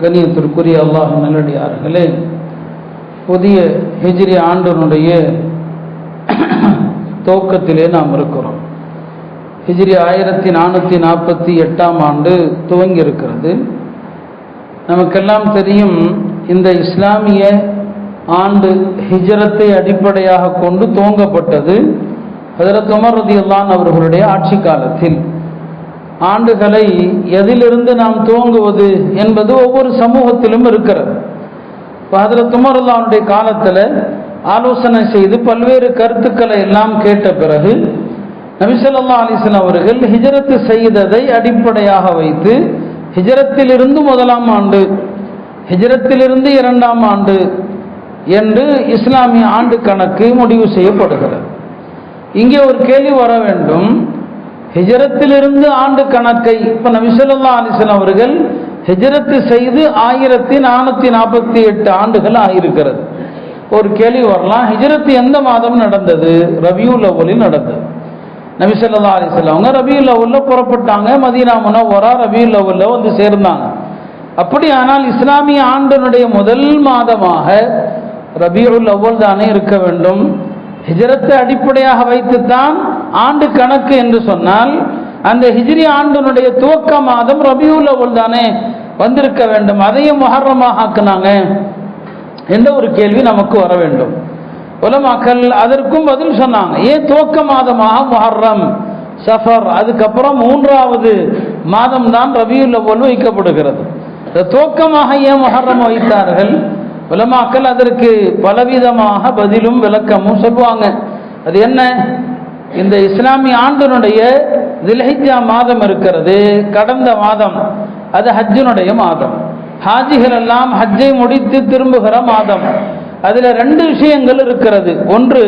கண்ணியத்திற்குரிய அல்லாஹ் நல்லடியார்களே, புதிய ஹிஜ்ரி ஆண்டினுடைய துவக்கத்திலே நாம் இருக்கிறோம். ஹிஜ்ரி 1448ஆம் ஆண்டு துவங்கி இருக்கிறது. நமக்கெல்லாம் தெரியும், இந்த இஸ்லாமிய ஆண்டு ஹிஜ்ரத்தை அடிப்படையாக கொண்டு துவங்கப்பட்டது ஹஜ்ரத் உமர் ரலியல்லாஹு அன்ஹு அவர்களுடைய ஆட்சி காலத்தில். ஆண்டுகளை எதிலிருந்து நாம் துவங்குவது என்பது ஒவ்வொரு சமூகத்திலும் இருக்கிறது. ஹஜ்ரத் உமர் ரலியல்லாஹு அன்ஹுடைய காலத்தில் ஆலோசனை செய்து பல்வேறு கருத்துக்களை எல்லாம் கேட்ட பிறகு நபி ஸல்லல்லாஹு அலைஹி வஸல்லம் அவர்கள் ஹிஜ்ரத் செய்ததை அடிப்படையாக வைத்து ஹிஜ்ரத்திலிருந்து முதலாம் ஆண்டு, ஹிஜ்ரத்திலிருந்து இரண்டாம் ஆண்டு என்று இஸ்லாமிய ஆண்டு கணக்கு முடிவு செய்யப்படுகிறது. இங்கே ஒரு கேள்வி வர வேண்டும். ஹிஜ்ரத்திலிருந்து ஆண்டு கணக்கை இப்போ நபி ஸல்லல்லாஹு அலைஹி வஸல்லம் அவர்கள் ஹிஜ்ரத் செய்து 1448 ஆண்டுகள் ஆகியிருக்கிறது. ஒரு கேள்வி வரலாம், ஹிஜ்ரத் எந்த மாதம் நடந்தது? ரபியுல் அவ்வலில் நடந்தது. நபி ஸல்லல்லாஹு அலைஹி வஸல்லம் அவங்க ரபியுல் அவ்வல்ல புறப்பட்டாங்க, மதீனா முனவ்வரா ரபியுல் அவ்வல்ல வந்து சேர்ந்தாங்க. அப்படியானால் இஸ்லாமிய ஆண்டினுடைய முதல் மாதமாக ரபியுல் அவ்வல் தானே இருக்க வேண்டும். ஹிஜ்ரத்தை அடிப்படையாக வைத்துத்தான் ஆண்டு கணக்கு என்று சொன்னால் அந்த ஹிஜ்ரி ஆண்டினுடைய துவக்க மாதம் ரபியுல் அவ்வல் தானே வந்திருக்க வேண்டும். அதையும் முஹர்ரமாக ஆக்குனாங்க என்ற ஒரு கேள்வி நமக்கு வர வேண்டும். உலமாக்கள் அதற்கும் பதில் சொன்னாங்க. ஏன் துவக்க மாதமாக முஹர்ரம், சஃபர், அதுக்கப்புறம் 3வது மாதம் தான் ரபியுல் அவ்வல் வைக்கப்படுகிறது. துவக்கமாக ஏன் முஹர்ரம் வைத்தார்கள்? உலமாக்கள் அதற்கு பலவிதமாக பதிலும் விளக்கமும் சொல்லுவாங்க. அது என்ன? இந்த இஸ்லாமிய ஆண்டினுடைய தில்ஹிஜ்ஜா மாதம் இருக்கிறது, கடந்த மாதம், அது ஹஜ்ஜினுடைய மாதம். ஹாஜிகள் எல்லாம் ஹஜ்ஜை முடித்து திரும்புகிற மாதம். அதில் 2 விஷயங்கள் இருக்கிறது. ஒன்று,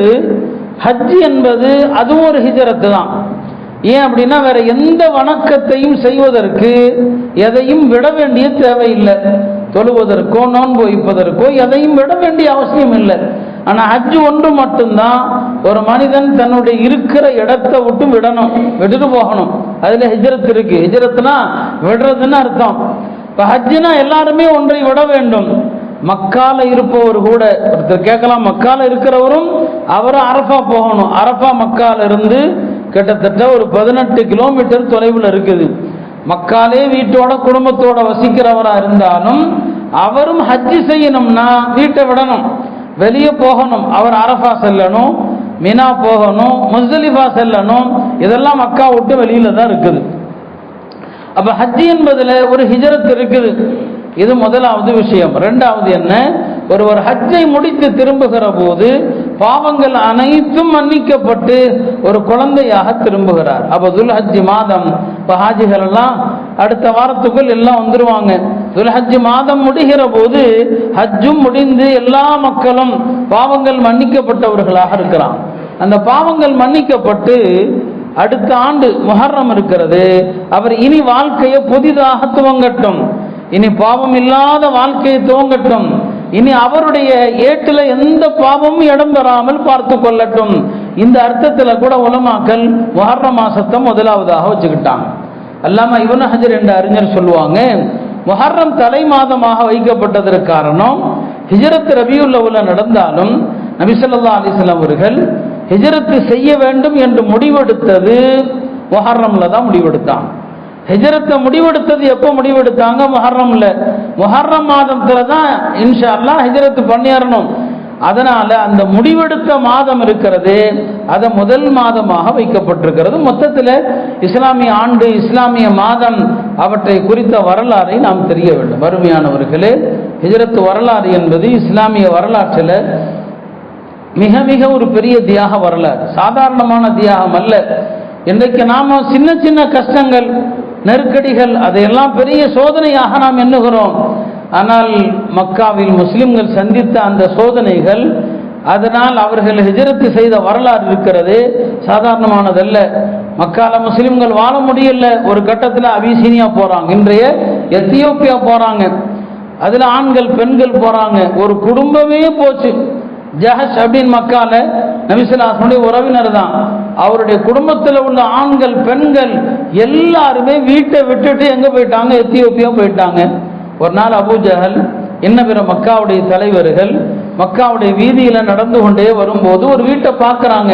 ஹஜ் என்பது அதுவும் ஒரு ஹிஜ்ரத்து தான். ஏன் அப்படின்னா, வேற எந்த வணக்கத்தையும் செய்வதற்கு எதையும் விட வேண்டிய தேவையில்லை. தொழுவதற்கோ நோன்பு வைப்பதற்கோ எதையும் விட வேண்டிய அவசியம் இல்லை. ஆனால் ஹஜ் ஒன்று மட்டும்தான் ஒரு மனிதன் தன்னுடைய இருக்கிற இடத்தை விட்டு விட்டுட்டு போகணும். அதில் ஹிஜ்ரத் இருக்கு. ஹிஜ்ரத்னா விடுறதுன்னு அர்த்தம். இப்போ ஹஜ்ஜுனா எல்லாருமே ஒன்றை விட வேண்டும். மக்கால இருப்பவர் கூட, ஒருத்தர் கேட்கலாம், மக்கால இருக்கிறவரும் அவர் அரஃபா போகணும். அரஃபா மக்கால இருந்து கிட்டத்தட்ட ஒரு 18 கிலோமீட்டர் தொலைவில் இருக்குது. மக்காலே வீட்டோட குடும்பத்தோட வசிக்கிறவராக இருந்தாலும் அவரும் ஹஜ்ஜி செய்யணும்னா வீட்டை விடணும், வெளியே போகணும். அவர் அரஃபா செல்லணும், மினா போகணும், முஸ்தலிஃபா செல்லணும். இதெல்லாம் மக்கா விட்டு வெளியில தான் இருக்குது. அப்ப ஹஜ்ஜி என்பதுல ஒரு ஹிஜ்ரத் இருக்குது. இது முதலாவது விஷயம். 2வது என்ன? ஒருவர் ஹஜ்ஜை முடித்து திரும்புகிற போது பாவங்கள் அனைத்தும் மன்னிக்கப்பட்டு ஒரு குழந்தையாக திரும்புகிறார். அப்ப துல்ஹஜ் மாதம், இப்போ ஹாஜிகள் எல்லாம் அடுத்த வாரத்துக்குள் எல்லாம் வந்துருவாங்க. துல்ஹஜ் மாதம் முடிகிற போது ஹஜ்ஜும் முடிந்து எல்லா மக்களும் பாவங்கள் மன்னிக்கப்பட்டவர்களாக இருக்கிறான். அந்த பாவங்கள் மன்னிக்கப்பட்டு அடுத்த ஆண்டு முஹர்ரம் இருக்கிறது. அவர் இனி வாழ்க்கையை புதிதாக துவங்கட்டும், இனி பாவம் இல்லாத வாழ்க்கையை துவங்கட்டும், இனி அவருடைய ஏட்டில் எந்த பாவமும் இடம் பெறாமல் பார்த்து கொள்ளட்டும். இந்த அர்த்தத்தில் கூட உலமாக்கள் முஹர்ரம் மாசத்தை முதலாவதாக வச்சுக்கிட்டாங்க. அல்லாம இப்னு ஹஜர் என்ற அறிஞர் சொல்லுவாங்க, முஹர்ரம் தலை மாதமாக வைக்கப்பட்டதற்கு காரணம், ஹிஜ்ரத் ரபியுல் அவ்வல்ல நடந்தாலும் நபி ஸல்லல்லாஹு அலைஹி வஸல்லம் அவர்கள் ஹிஜ்ரத் செய்ய வேண்டும் என்று முடிவெடுத்தது முஹர்ரம்ல தான் முடிவெடுத்தாங்க. ஹிஜ்ரத்தை முடிவெடுத்தது எப்போ முடிவெடுத்தாங்க? முஹர்ரம்ல. முஹர்ரம் மாதத்துல தான் இன்ஷா அல்லாஹ் ஹிஜ்ரத் பண்ணிடணும். அதனால அந்த முடிவெடுத்த மாதம் இருக்கிறது, அதை முதல் மாதமாக வைக்கப்பட்டிருக்கிறது. மொத்தத்தில் இஸ்லாமிய ஆண்டு, இஸ்லாமிய மாதம், அவற்றை குறித்த வரலாறை நாம் தெரிய வேண்டும். அருமையானவர்களே, ஹிஜ்ரத் வரலாறு என்பது இஸ்லாமிய வரலாற்றில் மிக மிக ஒரு பெரிய தியாக வரலாறு, சாதாரணமான தியாகம் அல்ல. இன்றைக்கு நாம் சின்ன சின்ன கஷ்டங்கள், நெருக்கடிகள், அதையெல்லாம் பெரிய சோதனையாக நாம் எண்ணுகிறோம். ஆனால் மக்காவில் முஸ்லிம்கள் சந்தித்த அந்த சோதனைகள், அதனால் அவர்கள் ஹிஜ்ரத் செய்த வரலாறு இருக்கிறது, சாதாரணமானதல்ல. மக்கால முஸ்லிம்கள் வாழ முடியல. ஒரு கட்டத்தில் அபிசீனியா போறாங்க, இன்றைய எத்தியோப்பியா போறாங்க. அதுல ஆண்கள் பெண்கள் போறாங்க, ஒரு குடும்பமே போச்சு. ஜஹஷ் அப்படின்னு மக்கால நபி ஸல்லல்லாஹு அலைஹி வஸல்லம் உறவினர் தான். அவருடைய குடும்பத்தில் உள்ள ஆண்கள் பெண்கள் எல்லாருமே வீட்டை விட்டுட்டு எங்க போயிட்டாங்க? எத்தியோப்பியா போயிட்டாங்க. ஒரு நாள் அபூ ஜஹல் இன்ன பிற மக்காவுடைய தலைவர்கள் மக்காவுடைய வீதியில நடந்து கொண்டே வரும்போது ஒரு வீட்டை பார்க்குறாங்க.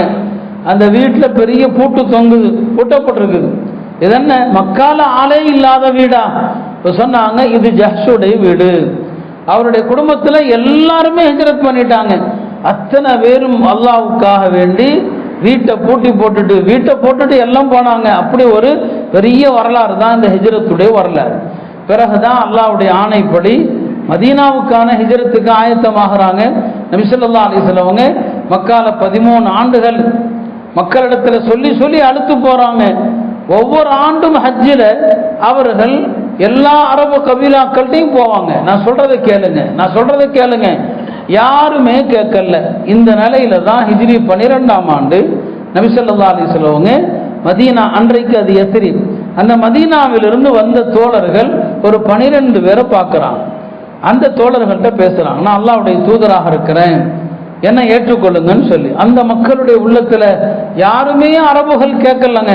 அந்த வீட்டில் பெரிய பூட்டு தொங்குது, பூட்டப்பட்டிருக்குது. இது என்ன, மக்கால ஆளே இல்லாத வீடா? இப்போ சொன்னாங்க, இது ஜஹ்ஷுடைய வீடு. அவருடைய குடும்பத்தில் எல்லாருமே ஹிஜ்ரத் பண்ணிட்டாங்க. அத்தனை பேரும் அல்லாஹ்வுக்காக வேண்டி வீட்டை போட்டுட்டு எல்லாம் போனாங்க. அப்படி ஒரு பெரிய வரலாறு தான் இந்த ஹிஜ்ரத்துடைய வரலாறு. பிறகுதான் அல்லாஹ்வுடைய ஆணைப்படி மதீனாவுக்கான ஹிஜ்ரத்துக்கு ஆயத்தமாகறாங்க. நபி ஸல்லல்லாஹு அலைஹி வஸல்லம் அவங்க மக்கால 13 ஆண்டுகள் மக்களிடத்துல சொல்லி அழுத்து போறாங்க. ஒவ்வொரு ஆண்டும் ஹஜ்ஜில் அவர்கள் எல்லா அரபு கபீலாக்கள்கிட்டையும் போவாங்க. நான் சொல்றதை கேளுங்க. யாருமே கேட்கல. இந்த நிலையில தான் ஹிஜ்ரி 12ஆம் ஆண்டு நபி ஸல்லல்லாஹு அலைஹி வஸல்லம் அவங்க மதீனா, அன்றைக்கு அது யஸ்ரிப், அந்த மதீனாவிலிருந்து வந்த தோழர்கள் ஒரு 12 பேரை பார்க்குறாங்க. அந்த தோழர்கள்ட்ட பேசுறாங்க, நான் அல்லாஹ்வுடைய தூதராக இருக்கிறேன், என்ன ஏற்றுக்கொள்ளுங்கன்னு சொல்லி. அந்த மக்களுடைய உள்ளத்துல யாருமே அரபுகள் கேட்கலங்க.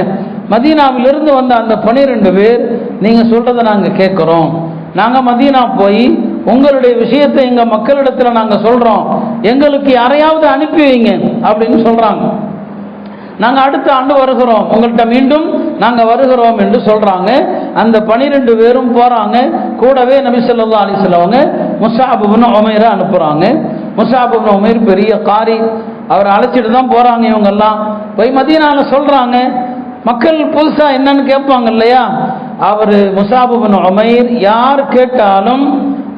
மதீனாவிலிருந்து வந்த அந்த 12 பேர், நீங்க சொல்றதை நாங்க கேட்கிறோம், நாங்க மதீனா போய் உங்களுடைய விஷயத்தை எங்க மக்களிடத்துல நாங்க சொல்றோம், எங்களுக்கு யாரையாவது அனுப்பி வைங்க அப்படின்னு சொல்றாங்க. நாங்க அடுத்த ஆண்டு வருகிறோம், உங்கள்கிட்ட மீண்டும் நாங்க வருகிறோம் என்று சொல்றாங்க. அந்த 12 பேரும் போறாங்க. கூடவே நபி ஸல்லல்லாஹு அலைஹி வஸல்லம் அவங்க முஸ்அப் இப்னு உமைரை அனுப்புறாங்க. முஸ்அப் இப்னு உமைர் பெரிய காரி, அவரை அழைச்சிட்டு தான் போறாங்க. இவங்க எல்லாம் போய் மதீனால சொல்றாங்க. மக்கள் புதுசா என்னன்னு கேட்பாங்க இல்லையா? அவரு முஸ்அப் இப்னு உமைர் யார் கேட்டாலும்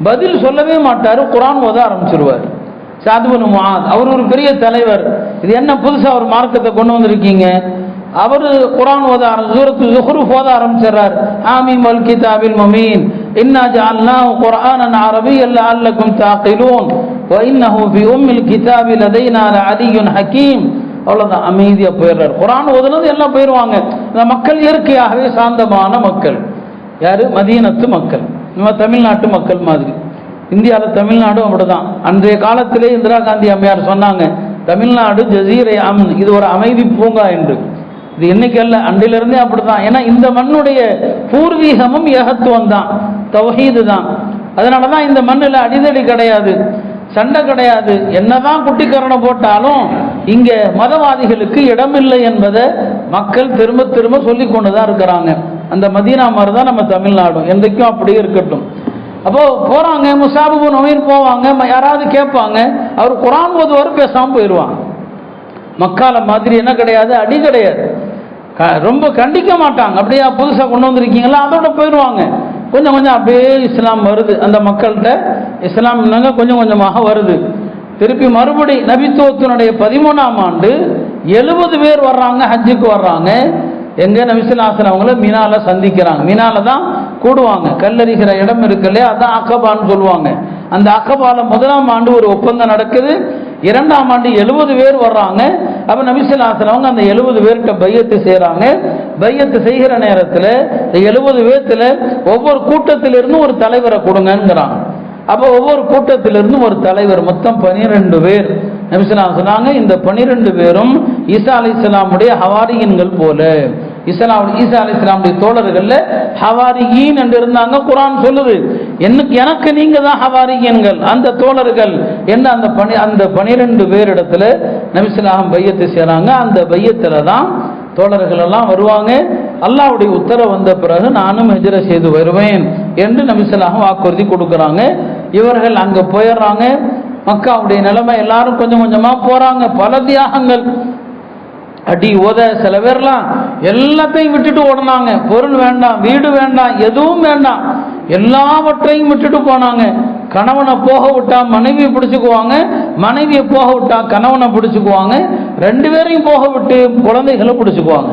பதில் சொல்லவே மாட்டாரு, குர்ஆன் ஓத ஆரம்பிச்சிருவார். சாத் இப்னு முஆத் அவர் ஒரு பெரிய தலைவர். இது என்ன புதுசா ஒரு மார்க்கத்தை கொண்டு வந்திருக்கீங்க? அவர் குர்ஆன் ஓத சூரத்து ஸுஹ்ருஃப் ஓத ஆரம்பிச்சார். ஆமீன் வல் கிதாபில் முபீன் இன்னா ஜஅல்னாஹு குர்ஆனன் அரபிய்யன் லஅல்லக்கும் தஅகிலூன் வ இன்னஹு ஃபீ உம்மில் கிதாபி லதைனா லஅலிய்யுன் ஹகீம். அவ்வளவுதான், அமைதியா போயிடுறார். குர்ஆன் ஓதுனது எல்லாம் போயிடுவாங்க. இந்த மக்கள் இயற்கையாகவே சாந்தமான மக்கள். யாரு? மதீனத்து மக்கள். நம்ம தமிழ்நாட்டு மக்கள் மாதிரி. இந்தியாவில் தமிழ்நாடும் அப்படிதான். அன்றைய காலத்திலே இந்திரா காந்தி அம்மையார் சொன்னாங்க, தமிழ்நாடு ஜசீரை அம்ன், இது ஒரு அமைதி பூங்கா என்று. இது இன்னைக்கு அல்ல, அன்றிலிருந்தே அப்படிதான். ஏன்னா இந்த மண்ணுடைய பூர்வீகமும் ஏகத்துவம் தான், தௌஹீது தான். அதனாலதான் இந்த மண்ணில் அடிதடி கிடையாது, சண்டை கிடையாது. என்னதான் குட்டிக்கரணம் போட்டாலும் இங்க மதவாதிகளுக்கு இடமில்லை என்பதை மக்கள் திரும்ப திரும்ப சொல்லி கொண்டுதான் இருக்கிறாங்க. அந்த மதீனா மாதிரி தான் நம்ம தமிழ்நாடும், என்றைக்கும் அப்படியே இருக்கட்டும். அப்போ போறாங்க, முஸ்அப் இப்னு உமைர் போவாங்க. யாராவது கேட்பாங்க, அவர் குர்ஆன் ஓதுவார், பேசாம போயிடுவாங்க. மக்கால மாதிரி என்ன கிடையாது, அடி கிடையாது, ரொம்ப கண்டிக்க மாட்டாங்க. அப்படியே புதுசாக கொண்டு வந்திருக்கீங்களா, அதோட போயிடுவாங்க. கொஞ்சம் கொஞ்சம் அப்படியே இஸ்லாம் வருது, அந்த மக்கள்கிட்ட இஸ்லாம் கொஞ்சம் கொஞ்சமாக வருது. திருப்பி மறுபடி நபித்துவத்தினுடைய 13ஆம் ஆண்டு 70 பேர் வர்றாங்க, ஹஜ்ஜுக்கு வர்றாங்க. எங்க நபி ஸல்லல்லாஹு அலைஹி வஸல்லம் அவங்கள மினால சந்திக்கிறாங்க. மினால தான் கூடுவாங்க, கல்லறிகிற இடம் இருக்குல்லையா, அதான் அக்கபான்னு சொல்லுவாங்க. அந்த அக்கபால 1ஆம் ஆண்டு ஒரு ஒப்பந்தம் நடக்குது. 2ஆம் ஆண்டு 70 பேர் வர்றாங்க. அப்ப நபி ஸல்லல்லாஹு அலைஹி வஸல்லம் அந்த 70 பேர்கிட்ட பையத்து செய்யறாங்க. பையத்து செய்கிற நேரத்தில் இந்த 70 பேர்த்துல ஒவ்வொரு கூட்டத்திலிருந்து ஒரு தலைவரை கொடுங்கிறாங்க. அப்போ ஒவ்வொரு கூட்டத்திலிருந்து ஒரு தலைவர், மொத்தம் 12 பேர். நபி ஸல்லல்லாஹு அலைஹி வஸல்லம் சொன்னாங்க, இந்த 12 பேரும் ஈசா அலைஹிஸ்ஸலாமுடைய ஹவாரியின்கள் போல. ஈசா அலைஹிஸ்ஸலாமுடைய தோழர்கள்ல ஹவாரியின் என்று இருந்தாங்க. குர்ஆன் சொல்லுது, எனக்கு நீங்க தான் ஹவாரியின்கள், அந்த தோழர்கள் என்ன. அந்த 12 பேர் இடத்துல நபி ஸல்லல்லாஹு பையத்து செய்றாங்க. அந்த பையத்துல தான் தோழர்கள் எல்லாம் வருவாங்க. அல்லாஹ்வுடைய உத்தரவு வந்த பிறகு நானும் ஹிஜ்ரத் செய்து வருவேன் என்று நபி ஸல்லல்லாஹு வாக்குறுதி கொடுக்குறாங்க. இவர்கள் அங்க போயிடுறாங்க. மக்காவுடைய நிலைமை, எல்லாரும் கொஞ்சம் கொஞ்சமா போறாங்க. பல தியாகங்கள், அடி ஓத, சில பேர்லாம் எல்லாத்தையும் விட்டுட்டு ஓடினாங்க. பொருள் வேண்டாம், வீடு வேண்டாம், எதுவும் வேண்டாம், எல்லாவற்றையும் விட்டுட்டு போனாங்க. கணவனை போக விட்டா மனைவியை பிடிச்சுக்குவாங்க, மனைவியை போக விட்டா கணவனை பிடிச்சுக்குவாங்க, 2 பேரையும் போக விட்டு குழந்தைகளை பிடிச்சுக்குவாங்க.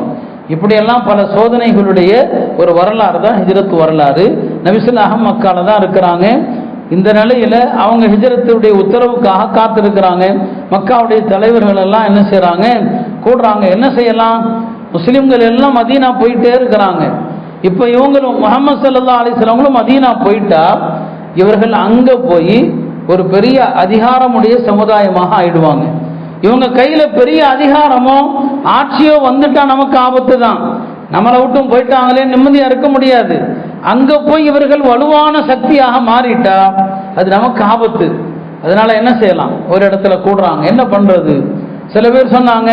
இப்படியெல்லாம் பல சோதனைகளுடைய ஒரு வரலாறு தான் ஹிஜ்ரத் வரலாறு. நபி ஸல்லல்லாஹு மக்கால தான் இருக்கிறாங்க. இந்த நிலையில அவங்க ஹிஜ்ரத்துடைய உத்தரவுக்காக காத்திருக்கிறாங்க. மக்காவுடைய தலைவர்கள் எல்லாம் என்ன செய்யறாங்க, கூடுறாங்க. என்ன செய்யலாம், முஸ்லிம்கள் எல்லாம் மதீனா போயிட்டே இருக்கிறாங்க. இப்ப இவங்களும் முஹம்மது ஸல்லல்லாஹு அலைஹி வஸல்லம் மதீனா போயிட்டா இவர்கள் அங்க போய் ஒரு பெரிய அதிகாரமுடைய சமுதாயமாக ஆயிடுவாங்க. இவங்க கையில பெரிய அதிகாரமோ ஆட்சியோ வந்துட்டா நமக்கு ஆபத்து தான். நம்மளை விட்டும் போயிட்டாங்களே, நிம்மதியா இருக்க முடியாது. அங்க போய் இவர்கள் வலுவான சக்தியாக மாறிட்டா அது நமக்கு ஆபத்து. அதனால என்ன செய்யலாம், ஒரு இடத்துல கூடுறாங்க, என்ன பண்றது? சில பேர் சொன்னாங்க,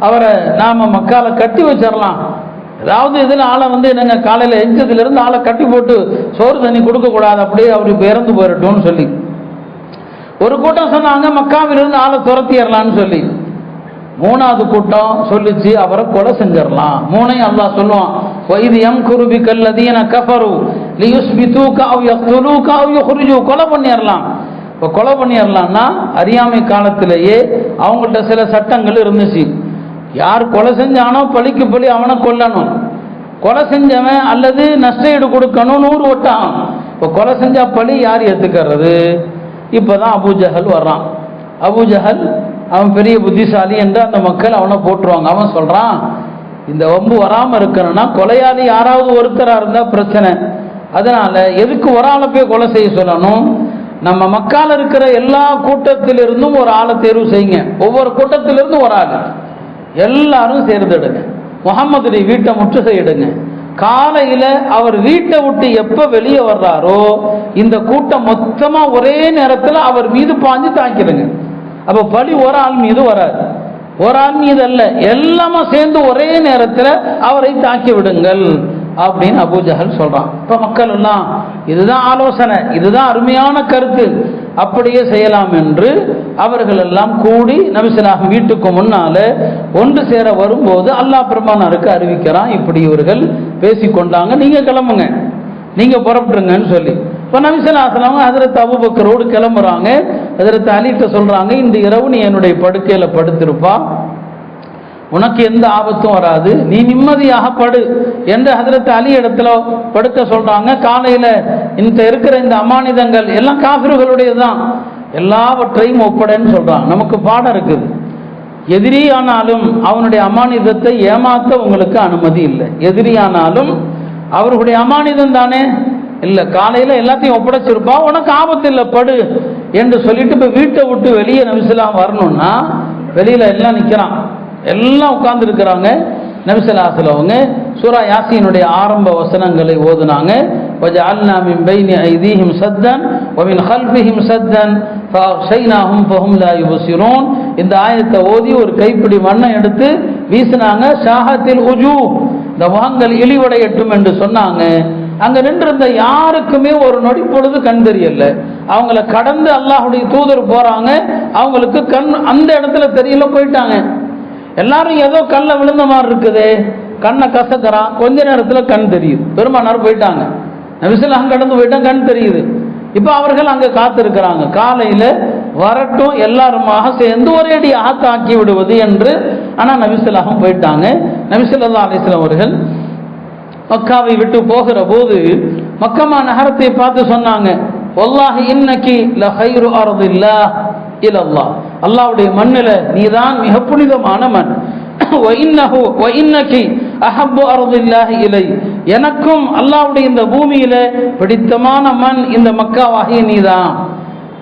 அவரை நாம மக்கால கட்டி வச்சிடலாம், அதாவது இதில் ஆளை என்னங்க காலையில் எஞ்சதுல இருந்து ஆளை கட்டி போட்டு சோறு தண்ணி கொடுக்க கூடாது, அப்படியே அவரு இறந்து போயிடட்டும்னு சொல்லி. ஒரு கூட்டம் சொன்னாங்க மக்காவிலிருந்து ஆளை துரத்திடலான்னு சொல்லி. மூணாவது கூட்டம் சொல்லிச்சு அவரை கொலை செஞ்சிடலாம். மூணையும் அல்லாஹ் சொல்லுவான், வைது யம்குரு பிக்கல்லதீன கஃபரு லியுஸ்பிதூக அவ் யக்துலூக அவ் யுக்ரிஜூக, கொலை பண்ணிடலாம். இப்போ கொலை பண்ணிடலாம்னா அறியாமை காலத்திலேயே அவங்கள்ட்ட சில சட்டங்கள் இருந்துச்சு. யார் கொலை செஞ்சானோ பழிக்கு பழி அவனை கொல்லணும், கொலை செஞ்சவன் அல்லது நஷ்டஈடு கொடுக்கணும் 100 வட்டம். இப்போ கொலை செஞ்சா பழி யார் ஏற்றுக்கிறது? இப்போதான் அபூஜஹல் வர்றான். அபூஜஹல் அவன் பெரிய புத்திசாலி என்று அந்த மக்கள் அவனை போட்டுருவாங்க. அவன் சொல்றான், இந்த வம்பு வராமல் இருக்கணும்னா கொலையாளி யாராவது ஒருத்தராக இருந்தால் பிரச்சனை, அதனால எதுக்கு ஒரு ஆளை போய் கொலை செய்ய சொல்லணும்? நம்ம மக்கால் இருக்கிற எல்லா கூட்டத்திலிருந்தும் ஒரு ஆளை தேர்வு செய்யுங்க, ஒவ்வொரு கூட்டத்திலிருந்தும் ஒரு ஆள், எல்லாரும் சேர்ந்துடுங்க, முகம்மதுடைய வீட்டை முற்றுகையிடுங்க. காலையில அவர் வீட்டை விட்டு எப்ப வெளியே வர்றாரோ இந்த கூட்டம் மொத்தமா ஒரே நேரத்தில் அவர் மீது பாஞ்சு தாக்கிடுங்க. அப்ப பழி ஒரு ஆள் மீது வராது, ஒரு ஆள் மீது அல்ல, எல்லாமே சேர்ந்து ஒரே நேரத்தில் அவரை தாக்கி விடுங்கள் அப்படின்னு அபூஜஹல் சொல்றான். இப்ப மக்கள் எல்லாம் இதுதான் ஆலோசனை, இதுதான் அருமையான கருத்து, அப்படியே செய்யலாம் என்று அவர்கள் எல்லாம் கூடி நபி ஸல்லல்லாஹு வீட்டுக்கு முன்னால ஒன்று சேர வரும்போது அல்லாஹ் பெருமானாருக்கு அறிவிக்கிறான், இப்படி இவர்கள் பேசிக்கொண்டாங்க, நீங்க கிளம்புங்க, நீங்க புறப்பட்டுருங்கன்னு சொல்லி. இப்போ நபி ஸல்லல்லாஹு அலைஹி வஸல்லம் ஹஜ்ரத் அபூபக்கரோடு கிளம்புறாங்க. ஹஜ்ரத் அலிட்ட சொல்றாங்க, இந்த இரவு நீ என்னுடைய படுக்கையில படுத்திருப்பா, உனக்கு எந்த ஆபத்தும் வராது, நீ நிம்மதியாக படு என்று ஹஜ்ரத் அலி இடத்துல படுக்க சொல்றாங்க. காலையில இந்த இருக்கிற இந்த அமானிதங்கள் எல்லாம் காஃபிர்களுடையதுதான், எல்லாவற்றையும் ஒப்படைன்னு சொல்றாங்க. நமக்கு பாடம் இருக்குது, எதிரியானாலும் அவனுடைய அமானிதத்தை ஏமாத்த உங்களுக்கு அனுமதி இல்லை. எதிரியானாலும் அவர்களுடைய அமானிதம் தானே இல்லை, காலையில எல்லாத்தையும் ஒப்படைச்சிருப்பா, உனக்கு ஆபத்து இல்லை, படு என்று சொல்லிட்டு இப்போ வீட்டை விட்டு வெளியே நபி ஸல்லல்லாஹு வரணும்னா வெளியில எல்லாம் நிற்கிறான், எல்லாம் உட்கார்ந்து இருக்கிறாங்க. நபி ஸல்லல்லாஹு அலைஹி வஸல்லம் சூரா யாசீனுடைய ஆரம்ப வசனங்களை ஓதுனாங்க. வஜஅல்னா மின் பைனி ஐதீஹிம் சத்தன் வ மின் கல்ஃபிஹிம் சத்தன் ஃபஅக்ஷைனாஹும் ஃபஹும் லா யுபஸிரூன். இந்த ஆயத்தை ஓதி ஒரு கைப்பிடி மண்ணை எடுத்து வீசினாங்க. ஷாஹத்தில் உஜூ, இந்த முகங்கள் இழிவடையட்டும் என்று சொன்னாங்க. அங்க நின்றிருந்த யாருக்குமே ஒரு நொடி பொழுது கண் தெரியல. அவங்கள கடந்து அல்லாஹ்வுடைய தூதர் போறாங்க, அவங்களுக்கு கண் அந்த இடத்துல தெரியல, போயிட்டாங்க. எல்லாரும் ஏதோ கல்ல விழுந்த மாதிரி இருக்குது, கண்ணை கசக்கிறான், கொஞ்ச நேரத்தில் கண் தெரியுது. பெருமானார் போயிட்டாங்க, நபி ஸல்லல்லாஹு கடந்து போயிட்டாங்க, கண் தெரியுது. இப்போ அவர்கள் அங்கே காத்திருக்கிறாங்க, காலையில் வரட்டும் எல்லாருமாக சேர்ந்து ஒரே அடியாக தாக்கி விடுவது என்று. ஆனால் நபி ஸல்லல்லாஹு போயிட்டாங்க. நபி ஸல்லல்லாஹு அலைஹி வஸல்லம் அவர்கள் மக்காவை விட்டு போகிற போது மக்கமா நகரத்தை பார்த்து சொன்னாங்க, வல்லாஹி இன்னகி லஹைரு அர்தில்லாஹ் இலல்லாஹ், அல்லாஹ்வுடைய மண்ணில் நீதான் மிக புனிதமான மண். அஹப்பு அர்தில்லாஹி இலை, எனக்கும் அல்லாஹ்வுடைய இந்த பூமியில பிடித்தமான மண் இந்த மக்காவாகிய நீதான்.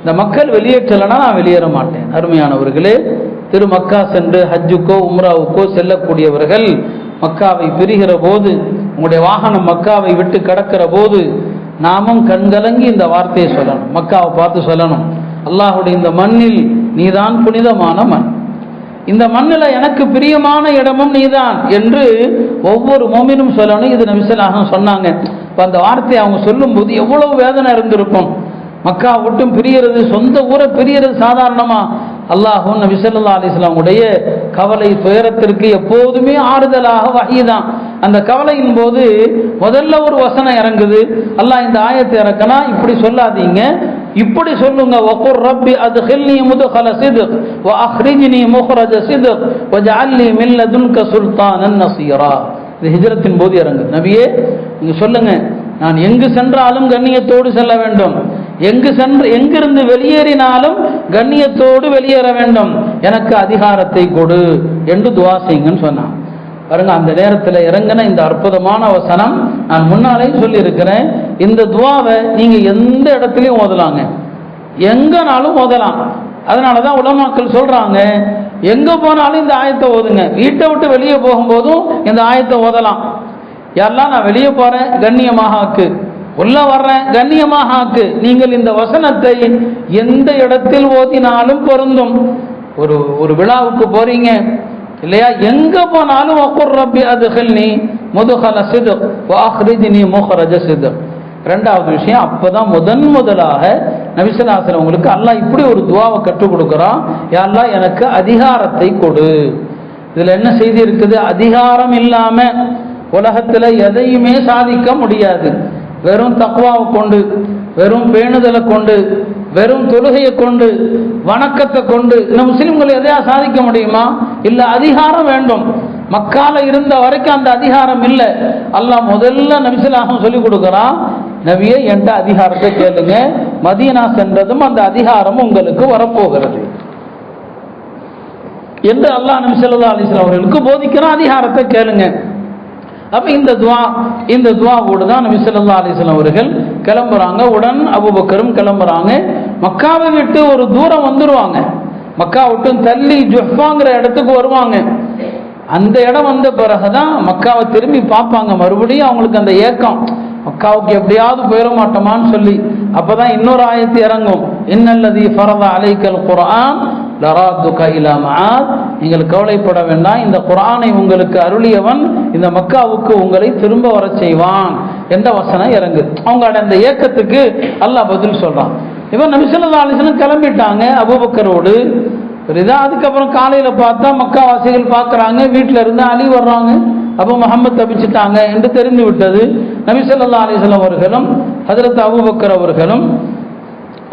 இந்த மக்கள் வெளியேற்றலைன்னா நான் வெளியேற மாட்டேன். அருமையானவர்களே, திரு மக்கா சென்று ஹஜ்ஜுக்கோ உம்ராவுக்கோ செல்லக்கூடியவர்கள் மக்காவை பிரிகிற போது, உங்களுடைய வாகனம் மக்காவை விட்டு கடக்கிற போது நாமும் கண்கலங்கி இந்த வார்த்தையை சொல்லணும், மக்காவை பார்த்து சொல்லணும், அல்லாஹுடைய இந்த மண்ணில் நீதான் புனிதமான மண், இந்த மண்ணில் எனக்கு பிரியமான இடமும் நீதான் என்று ஒவ்வொரு மோமினும் சொல்லணும். இது நபி ஸல்லல்லாஹு சொன்னாங்க. இப்போ அந்த வார்த்தையை அவங்க சொல்லும்போது எவ்வளவு வேதனை இருந்திருக்கும். மக்கா விட்டும் பிரியறது, சொந்த ஊரை பிரியறது சாதாரணமா? அல்லாஹும் நபி ஸல்லல்லாஹு அலைஹி வஸல்லம் உடைய கவலை துயரத்திற்கு எப்போதுமே ஆறுதலாக வஹீதான். அந்த கவலையின் போது முதல்ல ஒரு வசனம் இறங்குது. அல்லாஹ் இந்த ஆயத்தை இறக்கனா, இப்படி சொல்லாதீங்க, இப்படி சொல்லுங்க, வகுர் ரப்பி அத்கில்னி முத்கல சித்க் வ அக்ரிஜ்னி முக்ரஜ சித்க் வஜஅல்னி மின் லதுன்க சுல்தானன் நஸீரா. இது ஹிஜ்ரத்தின் போது இறங்கு. நபியே நீங்க சொல்லுங்க, நான் எங்கு சென்றாலும் கண்ணியத்தோடு செல்ல வேண்டும், எங்கிருந்து வெளியேறினாலும் கண்ணியத்தோடு வெளியேற வேண்டும், எனக்கு அதிகாரத்தை கொடு என்று துவா செய்யுங்கன்னு சொன்னான். பாருங்க, அந்த நேரத்தில் இறங்கின இந்த அற்புதமான வசனம் நான் முன்னாலே சொல்லி இருக்கிறேன். இந்த துவாவை நீங்க எந்த இடத்துலையும் ஓதலாங்க, எங்கனாலும் ஓதலாம். அதனாலதான் உலமாக்கள் சொல்றாங்க, எங்க போனாலும் இந்த ஆயத்தை ஓதுங்க. வீட்டை விட்டு வெளியே போகும்போதும் இந்த ஆயத்தை ஓதலாம். யாரெல்லாம் நான் வெளியே போறேன் கண்ணியமாக ஆக்கு, உள்ள வர்றேன் கண்ணியமாக ஆக்கு. நீங்கள் இந்த வசனத்தை எந்த இடத்தில் ஓதினாலும் பொருந்தும். ஒரு விழாவுக்கு போறீங்க இல்லையா, எங்க போனாலும் வக்குர் ரப்பி அத்கில்னி முத்கல சித்க் வஅக்ரிஜ்னி முக்ரஜ சித்க். ரெண்டாவது விஷயம், அப்பதான் முதலாக நபி ஸல்லல்லாஹு அலைஹி வஸல்லம் உங்களுக்கு அல்லாஹ் இப்படி ஒரு துஆவை கற்றுக் கொடுக்குறான், யா அல்லாஹ் எனக்கு அதிகாரத்தை கொடு. இதுல என்ன செய்தி இருக்குது? அதிகாரம் இல்லாம உலகத்துல எதையுமே சாதிக்க முடியாது. வெறும் தக்வாவை கொண்டு, வெறும் பேணுதலை கொண்டு, வெறும் தொழுகையை கொண்டு, வணக்கத்தை கொண்டு இந்த முஸ்லிம்கள் எதையா சாதிக்க முடியுமா? இல்ல, அதிகாரம் வேண்டும். மக்கால இருந்த வரைக்கும் அந்த அதிகாரம் இல்லை. அல்லாஹ் முதல்ல நபி ஸல்லல்லாஹு அலைஹி வஸல்லம் சொல்லி கொடுக்குறான், நபியே என்கிட்ட அதிகாரத்தை கேளுங்க, மதீனா சென்றதும் அந்த அதிகாரம் உங்களுக்கு வரப்போகிறது என்று அல்லாஹ் நபி ஸல்லல்லாஹு அலைஹி வஸல்லம் அவர்களுக்கு போதிக்கிறான். அதிகாரத்தை கேளுங்க. அப்ப இந்த துஆவோடு தான் நபி ஸல்லல்லாஹு அலைஹி வஸல்லம் அவர்கள் கிளம்புறாங்க. உடன் அபூபக்கரும் கிளம்புறாங்க. மக்காவை விட்டு ஒரு தூரம் வந்துருவாங்க. மக்கா விட்டு தள்ளி ஜுஹ்ஃபாங்கிற இடத்துக்கு வருவாங்க. அந்த இடம் வந்த பிறகுதான் மக்காவை திரும்பி பார்ப்பாங்க. மறுபடியும் அவங்களுக்கு அந்த ஏக்கம், மக்காவுக்கு எப்படியாவது போயிட மாட்டோமான்னு சொல்லி. அப்பதான் இன்னொரு ஆயத்து இறங்கும், இன்னல்லதி ஃபரத அலைக்கல் குர்ஆன் லராதுக இலா மஆத். நீங்கள் கவலைப்பட வேண்டாம், இந்த குர்ஆனை உங்களுக்கு அருளியவன் இந்த மக்காவுக்கு உங்களை திரும்ப வர செய்வான் என்ற வசனம் இறங்கு. அவங்க அந்த ஏக்கத்துக்கு அல்லாஹ் பதில் சொல்றான். இவன் நபி ஸல்லல்லாஹு அலைஹி வஸல்லம் கிளம்பிட்டாங்க அபூபக்கரோடு. அதுக்கப்புறம் காலையில பார்த்தா மக்காவாசிகள் பார்க்கறாங்க, வீட்டில இருந்து அலி வர்றாங்க, அப்போ முஹம்மது தப்பிச்சிட்டாங்க என்று தெரிந்து விட்டது. நபி ஸல்லல்லாஹு அலைஹி வஸல்லம் அவர்களும் ஹஜ்ரத் அபூபக்கர் அவர்களும்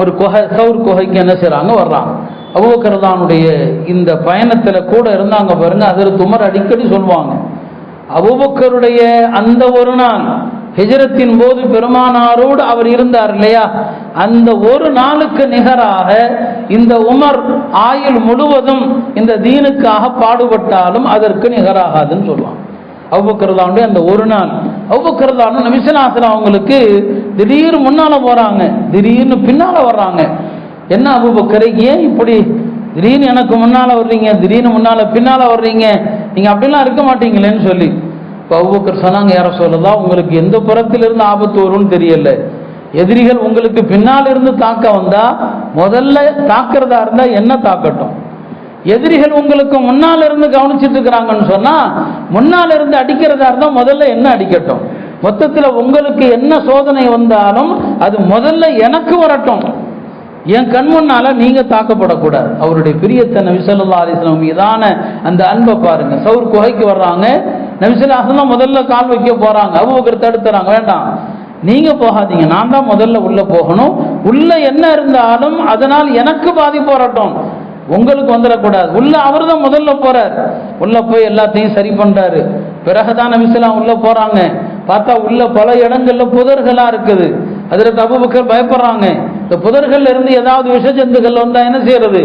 ஒரு சௌர் குகைக்கு என்ன செய்றாங்க, வர்றாங்க. அபூபக்கர் தானுடைய இந்த பயணத்துல கூட இருந்தாங்க பாருங்க. ஹஜ்ரத் உமர் அடிக்கடி சொல்லுவாங்க, அபூபக்கருடைய அந்த ஒரு நாள் ஹிஜ்ரத்தின் போது பெருமானாரோடு அவர் இருந்தார் இல்லையா, அந்த ஒரு நாளுக்கு நிகராக இந்த உமர் ஆயுள் முழுவதும் இந்த தீனுக்காக பாடுபட்டாலும் அதற்கு நிகராகாதுன்னு சொல்லுவாங்க. அபூபக்கர் தானுடைய அந்த ஒரு நாள், அபூபக்கர் தானு நபி ஸல்லல்லாஹு அலைஹி வஸல்லம் அவங்களுக்கு திடீர்னு முன்னால போறாங்க, திடீர்னு பின்னால வர்றாங்க. என்ன அபூபக்கர், ஏன் இப்படி திடீர்னு எனக்கு முன்னால வர்றீங்க, திடீர்னு முன்னால பின்னால வர்றீங்க, நீங்க அப்படிலாம் இருக்க மாட்டீங்களேன்னு சொல்லி. இப்போ அபூபக்கர் சொன்னாங்க, யா ரசூலல்லாஹ், உங்களுக்கு எந்த புறத்திலிருந்து ஆபத்து வரும்னு தெரியல. எதிரிகள் உங்களுக்கு பின்னால் இருந்து தாக்க வந்தா முதல்ல தாக்குறதா இருந்தா என்ன தாக்கட்டும். எதிரிகள் உங்களுக்கு முன்னால இருந்து கவனிச்சுட்டு இருக்கிறாங்கன்னு சொன்னா முன்னால இருந்து அடிக்கிறதா இருந்தா முதல்ல என்ன அடிக்கட்டும். மொத்தத்துல உங்களுக்கு என்ன சோதனை வந்தாலும் அது முதல்ல எனக்கு வரட்டும், என் கண் முன்னால நீங்க தாக்கப்படக்கூடாது. அவருடைய பிரியத்தை நபி ஸல்லல்லாஹு அலைஹி வஸல்லம் மீதான அந்த அன்பை பாருங்க. சௌர் குகைக்கு வர்றாங்க, நபி ஸல்லல்லாஹு அலைஹி வஸல்லம் முதல்ல கால் வைக்க போறாங்க. அபூபக்கர் தடுத்துறாங்க, வேண்டாம் நீங்க போகாதீங்க, நான் தான் முதல்ல உள்ள போகணும். உள்ள என்ன இருந்தாலும் அதனால் எனக்கு பாதிப்பு வரட்டும், உங்களுக்கு வந்துடக்கூடாது. உள்ள அவர் தான் முதல்ல போறார். உள்ள போய் எல்லாத்தையும் சரி பண்றாரு. பிறகுதான் நபி ஸல்லல்லாஹு உள்ள போறாங்க. பார்த்தா உள்ள பல இடங்கள்ல புதர்களா இருக்குது. ஹஜ்ரத் அபூபக்கர் பயப்படுறாங்க, இந்த புதர்கள்ல இருந்து ஏதாவது விஷஜந்துகள் வந்தா என்ன செய்யறது.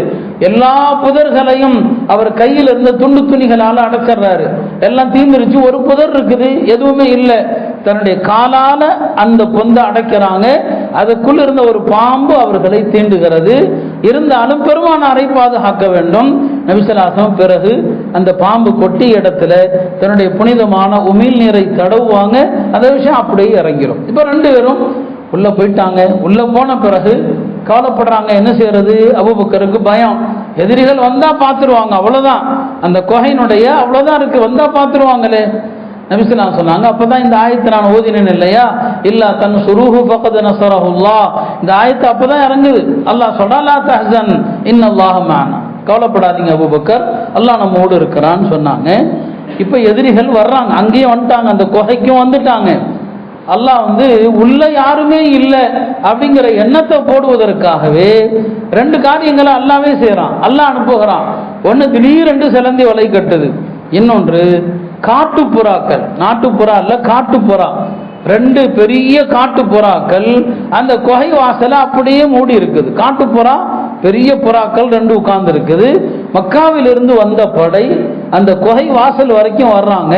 எல்லா புதர்களையும் அவர் கையில் இருந்த துண்டு துணிகளால அடைச்சிடுறாரு. எல்லாம் தீர்ந்துருச்சு, ஒரு புதர் இருக்குது, எதுவுமே இல்லை. தன்னுடைய காலால அந்த பொந்தை அடைக்கிறாங்க. அதுக்குள்ள இருந்த ஒரு பாம்பு அவர்களை தீண்டுகிறது. இருந்தாலும் பெருமானாரை பாதுகாக்க வேண்டும். நபி ஸல்லல்லாஹு அலைஹி வஸல்லம் பிறகு அந்த பாம்பு கொட்டிய இடத்துல தன்னுடைய புனிதமான உமிழ் நீரை தடவுவாங்க. அந்த விஷயம் அப்படியே இறங்கிடும். இப்ப ரெண்டு பேரும் உள்ள போயிட்டாங்க. உள்ள போன பிறகு கவலைப்படுறாங்க, என்ன செய்யறது. அபூபக்கருக்கு பயம், எதிரிகள் வந்தா பார்த்துருவாங்க, அவ்வளவுதான், அந்த குகையினுடைய அவ்வளவுதான் இருக்கு, வந்தா பார்த்துருவாங்களே. நபி ஸல்லல்லாஹு அலைஹி வஸல்லம் சொன்னாங்க, அப்பதான் இந்த ஆயத்தை நான் ஓதினேன் இல்லையா, இல்லா தன் சுரூஹு ஃபகத் நஸரஹுல்லாஹ், இந்த ஆயத்து அப்பதான் இறங்குது. அல்லாஹ் சொல்றா, லா தஹ்சன் இன்னல்லாஹ மஅனா, கவலைப்படாதீங்க அபூபக்கர், அல்லாஹ் நம்மோடு இருக்கிறான்னு சொன்னாங்க. இப்ப எதிரிகள் வர்றாங்க, அங்கேயும் வந்துட்டாங்க, அந்த குகைக்கும் வந்துட்டாங்க. அல்லாஹ் உள்ள யாருமே இல்லை அப்படிங்கிற எண்ணத்தை போடுவதற்காகவே ரெண்டு காரியங்களை அல்லாவே செய்யறான், அல்லாஹ் அனுப்புகிறான். ஒன்னு திடீரென்று சிலந்தி வலை கட்டுது, இன்னொன்று காட்டுப்புறாக்கள், நாட்டுப்புறா இல்ல காட்டுப்புறா, ரெண்டு பெரிய காட்டுப்புறாக்கள் அந்த குகை வாசல அப்படியே மூடி இருக்குது. காட்டுப்புறா பெரிய புறாக்கள் ரெண்டு உட்கார்ந்து இருக்குது. மக்காவிலிருந்து வந்த படை அந்த குகை வாசல் வரைக்கும் வர்றாங்க.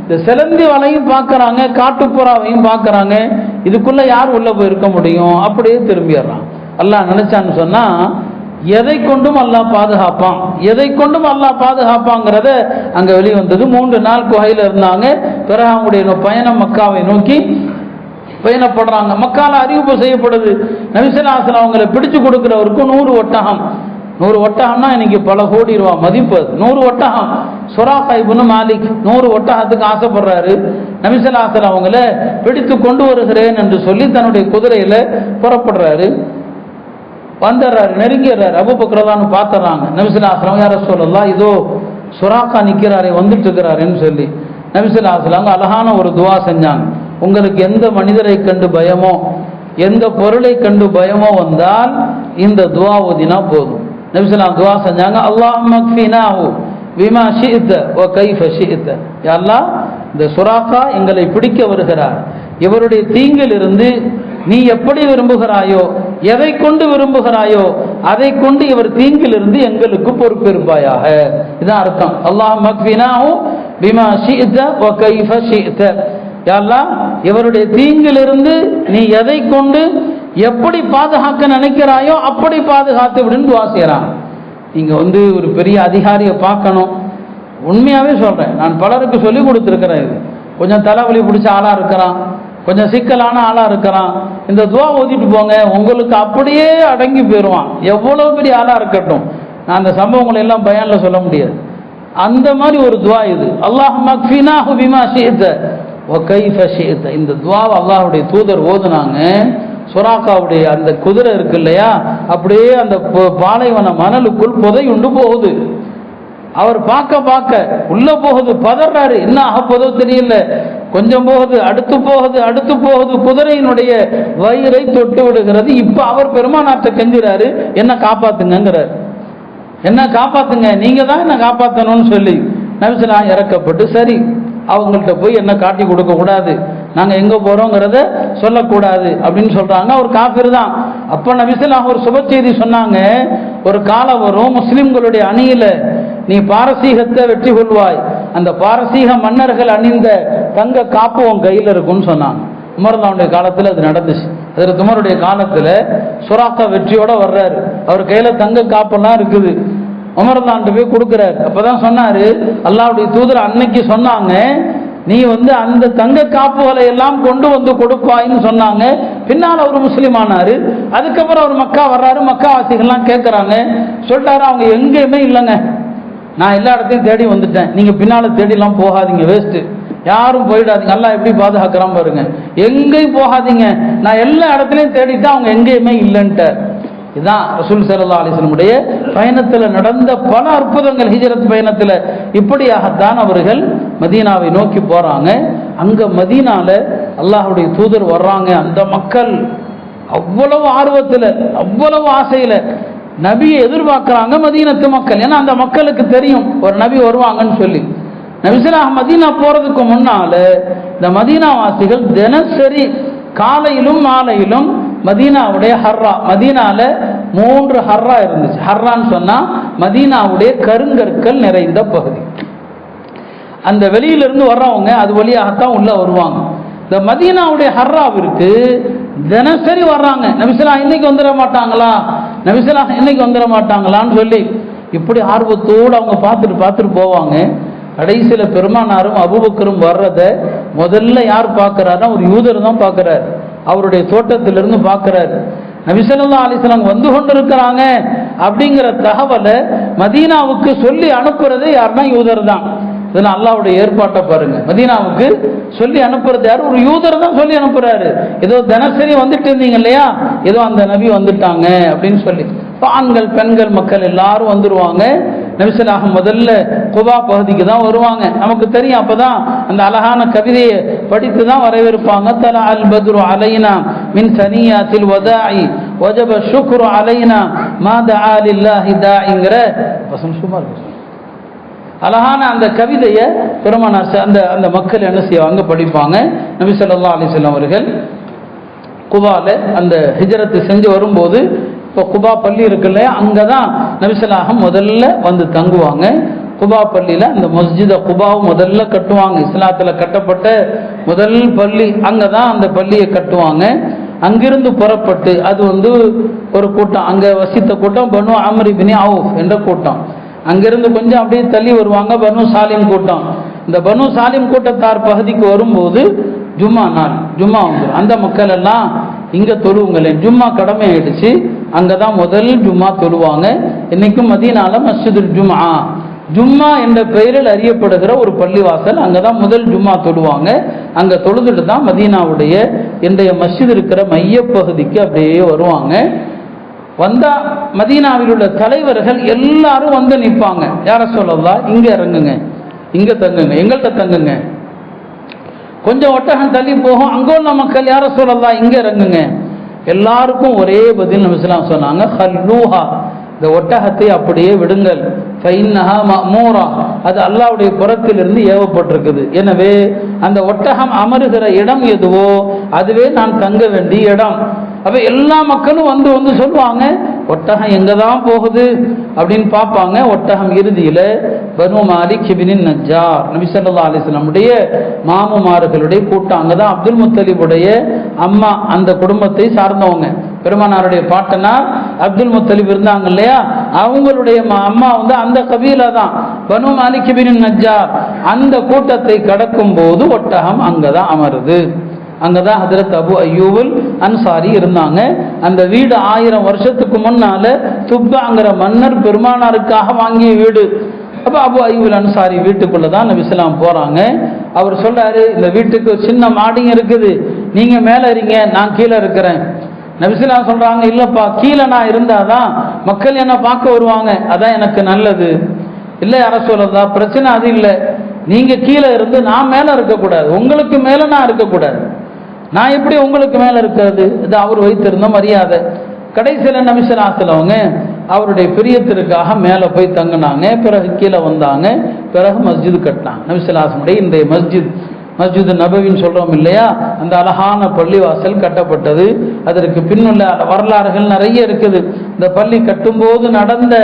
இந்த சிலந்தி வலையும் பார்க்கறாங்க, காட்டுப்புறாவையும் பார்க்கறாங்க. இதுக்குள்ள யார் உள்ள போய் இருக்க முடியும், அப்படியே திரும்பிடுறான். அல்லாஹ் நினைச்சான்னு சொன்னா எதை கொண்டும் அல்லாஹ் பாதுகாப்பான், எதை கொண்டும் அல்லாஹ் பாதுகாப்பாங்கிறத அங்கே வெளியே வந்தது. 3 நாள் குகையில் இருந்தாங்க. பிறகு அவங்களுடைய பயணம் மக்காவை நோக்கி பயணப்படுறாங்க. மக்கால அறிவிப்பு செய்யப்படுது, நபி ஸல்லல்லாஹு அலைஹி வஸல்லம் அவங்களை பிடிச்சு கொடுக்கிறவருக்கு 100 ஒட்டகம். 100 ஒட்டகம்னா இன்னைக்கு பல கோடி ரூபா மதிப்பு. 100 ஒட்டகம். சுராகா இப்னு மாலிக் 100 ஒட்டகத்துக்கு ஆசைப்படுறாரு. நபி ஸல்லல்லாஹு அலைஹி வஸல்லம் அவங்கள பிடித்து கொண்டு வருகிறேன் என்று சொல்லி தன்னுடைய குதிரையில புறப்படுறாரு. வந்துடுறாரு, நெருங்கிடுறாரு. அபூபக்கர் ரலியல்லாஹு பார்த்துறாங்க. நபி ஸல்லல்லாஹு அலைஹி வஸல்லம், யா ரசூலல்லாஹ், இதோ சுராகா நிற்கிறாரே, வந்துட்டு இருக்கிறாருன்னு சொல்லி நபி ஸல்லல்லாஹு அலைஹி வஸல்லம் அழகான ஒரு துவா செஞ்சாங்க. உங்களுக்கு எந்த மனிதரை கண்டு பயமோ, எந்த பொருளை கண்டு பயமோ வந்தால் இந்த துவா ஓதினா போதும். நபி ஸல்லல்லாஹு அலைஹி வஸல்லம் துவா செஞ்சாங்க, அல்லாஹும்ம க்ஃபினாஹு பிமா ஷிஅத வ கைஃப ஷிஅத. யா அல்லாஹ், இந்த சுராகா எங்களை பிடிக்க வருகிறார், இவருடைய தீங்கிலிருந்து நீ எப்படி விரும்புகிறாயோ, எதை கொண்டு விரும்புகிறாயோ அதை கொண்டு இவர் தீங்கிலிருந்து எங்களுக்கு பொறுப்பேற்பாயாக. இதான் அர்த்தம். அல்லாஹும்ம க்ஃபினாஹு பிமா ஷிஅத வ கைஃப ஷிஅத. யா அல்லாஹ், இவருடைய தீங்கிலிருந்து நீ எதை கொண்டு எப்படி பாதுகாக்க நினைக்கிறாயோ அப்படி பாதுகாத்து விடுன்னு துவா செய்யறான். நீங்க ஒரு பெரிய அதிகாரியை பார்க்கணும். உண்மையாவே சொல்றேன், நான் பலருக்கு சொல்லி கொடுத்துருக்கிறேன். இது கொஞ்சம் தலைவலி பிடிச்ச ஆளா இருக்கிறான், கொஞ்சம் சிக்கலான ஆளா இருக்கிறான், இந்த துவா ஓதிட்டு போங்க, உங்களுக்கு அப்படியே அடங்கி போயிடுவான். எவ்வளவு பெரிய ஆளா இருக்கட்டும். நான் அந்த சம்பவங்களை எல்லாம் பயான்ல சொல்ல முடியாது. அந்த மாதிரி ஒரு துவா இது. அல்லாஹும்ம க்ஃபினாஹு பிமா ஷிஅத வ கைஃப ஷிஅத. இந்த துவாவை அல்லாஹ்வுடைய தூதர் ஓதுனாங்க. சுராக்காவுடைய அந்த குதிரை இருக்கு இல்லையா, அப்படியே அந்த பாலைவன மணலுக்குள் புதையுண்டு போகுது. அவர் பார்க்க பார்க்க உள்ள போகுது, பதறாரு, என்ன ஆக போதோ தெரியல. கொஞ்சம் போகுது, அடுத்து போகுது, அடுத்து போகுது, குதிரையினுடைய வயிறை தொட்டு விடுகிறது. இப்ப அவர் பெருமானார்ட்ட கெஞ்சுறாரு, என்ன காப்பாத்துங்கிறார். என்ன காப்பாத்துங்க, நீங்க தான் என்ன காப்பாற்றணும்னு சொல்லி நபி ஸல்லல்லாஹு அலைஹி வஸல்லம் இறக்கப்பட்டு, சரி அவங்கள்ட்ட போய் என்ன காட்டி கொடுக்க கூடாது, நாங்க எங்க போறோங்கிறத சொல்லக்கூடாது அப்படின்னு சொல்றாங்க. அவர் காஃபிர் தான். அப்ப நபி ஸல்லல்லாஹு ஒரு சுப செய்தி சொன்னாங்க, ஒரு காலம் வரும் முஸ்லிம்களுடைய அணியில நீ பாரசீகத்தை வெற்றி கொள்வாய், அந்த பாரசீக மன்னர்கள் அணிந்த தங்க காப்பு உன் கையில் இருக்கும்னு சொன்னாங்க. உமர்லாவுடைய காலத்தில் அது நடந்துச்சு. அதற்கு உமருடைய காலத்துல சுராக்கா வெற்றியோட வர்றாரு, அவர் கையில தங்க காப்பெல்லாம் இருக்குது. உமர்லான்ட்டு போய் கொடுக்குறாரு. அப்பதான் சொன்னாரு, அல்லாஹ்வுடைய தூதர் அன்னைக்கு சொன்னாங்க, நீ அந்த தங்க காப்புகளை எல்லாம் கொண்டு வந்து கொடுப்பாயின்னு சொன்னாங்க. பின்னால் அவர் முஸ்லீம் ஆனாரு. அதுக்கப்புறம் அவர் மக்கா வர்றாரு. மக்கா வாசிகள்லாம் கேட்கறாங்க. சொல்லிட்டாரு, அவங்க எங்கேயுமே இல்லைங்க, நான் எல்லா இடத்தையும் தேடி வந்துட்டேன், நீங்க பின்னால தேடிலாம் போகாதீங்க, வேஸ்ட், யாரும் போயிடாதீங்க, அல்லாஹ் எப்படி பாதுகாக்கிறான் பாருங்க, எங்கேயும் போகாதீங்க, நான் எல்லா இடத்துலையும் தேடிட்டேன், அவங்க எங்கேயுமே இல்லைன்ட்டு. இதுதான் ரசூல் ஸல்லல்லாஹு அலைஹி வஸல்லம் உடைய பயணத்தில் நடந்த பல அற்புதங்கள். ஹிஜ்ரத் பயணத்தில் இப்படியாகத்தான் அவர்கள் மதீனாவை நோக்கி போறாங்க. அங்க மதீனால அல்லாஹ்வுடைய தூதர் வர்றாங்க. அந்த மக்கள் அவ்வளவு ஆர்வத்தில், அவ்வளவு ஆசையில நபியை எதிர்பார்க்கிறாங்க மதீனத்து மக்கள். ஏன்னா அந்த மக்களுக்கு தெரியும் ஒரு நபி வருவாங்கன்னு சொல்லி. நபி ஸல்லல்லாஹு மதீனா போறதுக்கு முன்னால இந்த மதீனா வாசிகள் தினசரி காலையிலும் மாலையிலும் மதீனாவுடைய ஹர்ரா, மதீனால 3 ஹர்ரா இருந்துச்சு. ஹர்ரான்னு சொன்னா மதீனாவுடைய கருங்கற்கள் நிறைந்த பகுதி. அந்த வெளியிலிருந்து வர்றவங்க அது வழியாகத்தான் உள்ள வருவாங்க. இந்த மதீனாவுடைய ஹர்ராவிற்கு தினசரி வர்றாங்க. நபி ஸல்லல்லாஹு இன்னைக்கு வந்துட மாட்டாங்களா, நபி ஸல்லல்லாஹு இன்னைக்கு வந்துட மாட்டாங்களான்னு சொல்லி இப்படி ஆர்வத்தோடு அவங்க பார்த்துட்டு போவாங்க. கடைசியில பெருமானாரும் அபூபக்கரும் வர்றத முதல்ல யார் பார்க்கிறாருன்னா ஒரு யூதர் தான் பார்க்கிறார். அவருடைய தோட்டத்திலிருந்து பார்க்கிறார். நபி ஸல்லல்லாஹு அலைஹி வஸல்லம் வந்து கொண்டிருக்கிறாங்க அப்படிங்கிற தகவலை மதீனாவுக்கு சொல்லி அனுப்புறது யாருன்னா யூதர் தான். இதெல்லாம் அல்லாஹ்வுடைய ஏற்பாட்டை பாருங்க. மதீனாவுக்கு சொல்லி அனுப்புறது யாரு? ஒரு யூதர் தான் சொல்லி அனுப்புறாரு. ஏதோ தினசரி வந்துட்டு இருந்தீங்க இல்லையா, ஏதோ அந்த நபி வந்துட்டாங்க அப்படின்னு சொல்லி ஆண்கள் பெண்கள் மக்கள் எல்லாரும் வந்துருவாங்க. நபி ஸல்லல்லாஹு முதல்ல குபா பகுதிக்கு தான் வருவாங்க. நமக்கு தெரியும், அப்பதான் அந்த அழகான கவிதையை படித்து தான் வரவேற்பாங்க. தலா அல் பத்ரு அலைனா மின் சனியாத்தில் வதாஇ வஜப ஷுக்ரு அலைனா மா தஆ லில்லாஹி தாஇங்கிற வசனம் சுமார் அழகான அந்த கவிதையை பெருமானார் அந்த மக்கள் என்ன செய்வாங்க, படிப்பாங்க. நபி ஸல்லல்லாஹு அலைஹி வஸல்லம் அவர்கள் குபால அந்த ஹிஜ்ரத் செஞ்சு வரும்போது, இப்போ குபா பள்ளி இருக்கு இல்லையா, அங்கதான் நபி ஸல்லல்லாஹு முதல்ல வந்து தங்குவாங்க. குபா பள்ளியில அந்த மஸ்ஜித குபாவும் முதல்ல கட்டுவாங்க. இஸ்லாத்துல கட்டப்பட்ட முதல் பள்ளி அங்கதான் அந்த பள்ளியை கட்டுவாங்க. அங்கிருந்து புறப்பட்டு அது ஒரு கூட்டம், அங்கே வசித்த கூட்டம் பனு அம்ர் இப்னு அவுஃப் என்ற கூட்டம். அங்கிருந்து கொஞ்சம் அப்படியே தள்ளி வருவாங்க பனு சாலிம் கூட்டம். இந்த பனு சாலிம் கூட்டத்தார் பகுதிக்கு வரும்போது ஜும்மா நாள், ஜும்மா வந்துடும். அந்த மக்கள் எல்லாம் இங்கே தொழுவுங்களேன், ஜும்மா கடமை ஆயிடுச்சு, அங்கே தான் முதல் ஜும்மா தொழுவாங்க. இன்னைக்கும் மதீனால மஸ்ஜிதுல் ஜும்ஆ, ஜும்மா என்ற பெயரில் அறியப்படுகிற ஒரு பள்ளிவாசல், அங்கே தான் முதல் ஜும்மா தொழுவாங்க. அங்கே தொழுதுட்டு தான் மதீனாவுடைய இன்றைய மஸ்ஜித் இருக்கிற மையப்பகுதிக்கு அப்படியே வருவாங்க. வந்தா மதீனாவில் உள்ள தலைவர்கள் எல்லாரும் வந்து நிற்பாங்க. யார சொல்லலாம், இங்க இறங்குங்க, இங்க தங்குங்க, எங்கள்கிட்ட தங்குங்க. கொஞ்சம் ஒட்டகம் தள்ளி போகும், அங்கே உள்ள மக்கள் யார சொல்லலாம், இங்க இறங்குங்க. எல்லாருக்கும் ஒரே பதில் நபி ஸல்லல்லாஹு அலைஹி வஸல்லம் சொன்னாங்க, ஹல்லூஹா, இந்த ஒட்டகத்தை அப்படியே விடுங்கள், ஃபைன்னஹா மஅமூரா, அது அல்லாஹ்வுடைய புறத்திலிருந்து ஏவப்பட்டிருக்குது. எனவே அந்த ஒட்டகம் அமருகிற இடம் எதுவோ அதுவே நான் தங்க வேண்டிய இடம். அப்ப எல்லா மக்களும் வந்து சொல்லுவாங்க, ஒட்டகம் எங்க தான் போகுது அப்படின்னு பார்ப்பாங்க. ஒட்டகம் இறுதியில பனு மாலிக் இப்னு நஜ்ஜார், நபி ஸல்லல்லாஹு அலைஹி வஸல்லமுடைய மாமுமார்களுடைய கூட்டம். அங்கதான் அப்துல் முத்தலிபுடைய அம்மா, அந்த குடும்பத்தை சார்ந்தவங்க. பெருமானாருடைய பாட்டனார் அப்துல் முத்தலிப் இருந்தாங்க இல்லையா, அவங்களுடைய அம்மா அந்த கபீலா தான் பனு மாலிக் இப்னு நஜ்ஜார். அந்த கூட்டத்தை கடக்கும் போது ஒட்டகம் அங்கதான் அமருது. அங்கதான் ஹஜ்ரத் அபு அய்யூபுல் அன்சாரி இருந்தாங்க. அந்த வீடு 1000 வருஷத்துக்கு முன்னால துப்பாங்கிற மன்னர் பெருமானாருக்காக வாங்கிய வீடு. அப்ப அபு அய்யூபுல் அன்சாரி வீட்டுக்குள்ளதான் நபி ஸல்லல்லாஹு போறாங்க. அவர் சொல்றாரு, இந்த வீட்டுக்கு சின்ன மாடியும் இருக்குது, நீங்க மேல இருங்க, நான் கீழே இருக்கிறேன். நபி ஸல்லல்லாஹு சொல்றாங்க, இல்லப்பா, கீழே நான் இருந்தாதான் மக்கள் என்ன பார்க்க வருவாங்க, அதான் எனக்கு நல்லது. இல்லை யார சொல்லதா, பிரச்சனை அது இல்லை, நீங்க கீழே இருந்து நான் மேல இருக்கக்கூடாது, உங்களுக்கு மேல நான் இருக்கக்கூடாது, நான் எப்படி உங்களுக்கு மேல இருக்கிறது, இது அவர் வைத்திருந்த மரியாதை. கடைசியில் நபி ஸல்லல்லாஹு அலைஹி வஸல்லம் அவருடைய பிரியத்திற்காக மேலே போய் தங்கினாங்க. பிறகு கீழே வந்தாங்க. பிறகு மஸ்ஜித் கட்டினாங்க. நபி ஸல்லல்லாஹு அலைஹி வஸல்லம் இன்றைய மஸ்ஜித் நபவின்னு சொல்றோம் இல்லையா, அந்த அழகான பள்ளிவாசல் கட்டப்பட்டது. அதற்கு பின்னுள்ள வரலாறுகள் நிறைய இருக்குது. இந்த பள்ளி கட்டும்போது நடந்த